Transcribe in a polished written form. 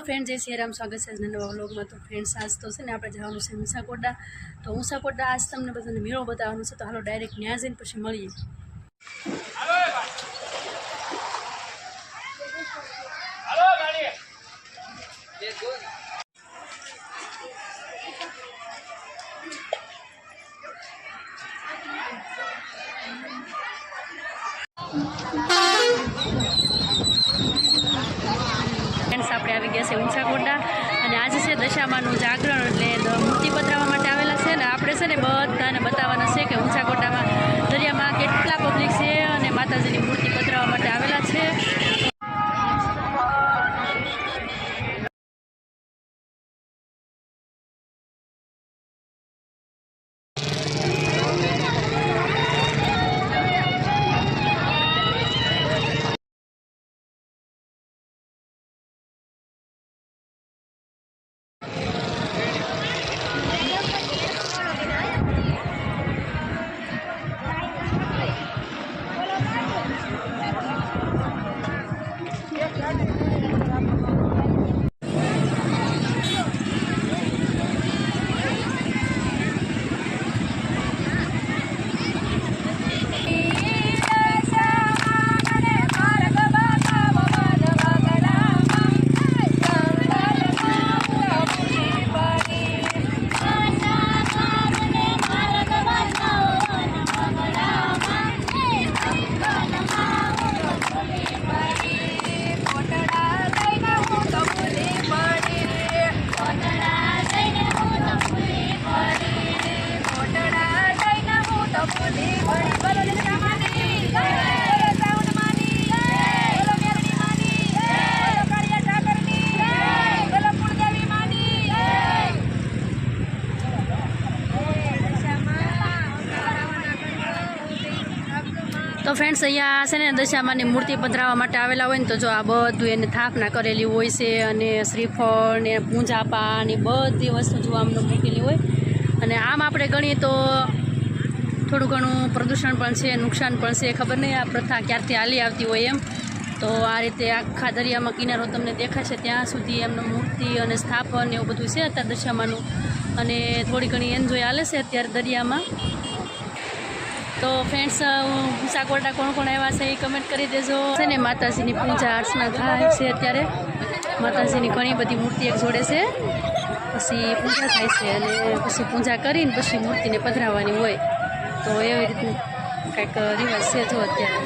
Friend जय श्री राम, स्वागत है नवा व्लॉग में। तो फ्रेंड्स आज तो है आप जवान है ऊंसाकोटा। तो ऊंसाकोटा आज तमने बधाने मेळो बतावવાનો છે। तो हालो डायरेक्ट न्या जईने पछी मळीए। फ्रेंड्स आपणे આવી ગયા છે ऊंसाकोटा અને આજે છે દશામાનું જાગરણ, એટલે મૂર્તિ પધરાવવા માટે આવેલા છે ને આપણે છે ને બધાને બતાવવાના છે કે ऊंसाकोटाમાં દરિયામાં કેટલા પબ્લિક છે અને માતાજીની મૂર્તિ પધરાવવા માટે આવેલા છે। तो फ्रेंड्स अहींया छे ने दशामानी मूर्ति पधराववा माटे आवेला होय ने तो जो आ बधुं एने स्थापना करेली होय छे अने श्रीफळ ने पूजा पान ए बधी वस्तु जो आमने मूकेली होय। अने आम आपणे गणीए तो थोड़ुं घणुं प्रदूषण पण छे, नुकसान पण छे, खबर नहीं आ प्रथा क्यारथी हाली आवती होय एम। तो आ रीते आखा दरियामां किनारो तमने देखाशे ત્યાં સુધી એમનો મૂર્તિ અને સ્થાપન એવું બધું છે અત્યારે દશામાનું, અને થોડી ઘણી એન્જોય હાલે છે અત્યારે દરિયામાં। तो फ्रेंड्स ऊंसाकोटा कोण कोण आव्या छे कमेंट करी देजो। छे ने माताजीनी पूजा अर्चना थाय छे अत्यारे, माताजीनी घणी बधी मूर्ति एक जोड़े छे, पछी पूजा थाय छे अने पछी पूजा करीने पछी मूर्तिने पधराववानी होय। तो एवी रीतनुं कंईक रिवाज छे जो अत्यारे।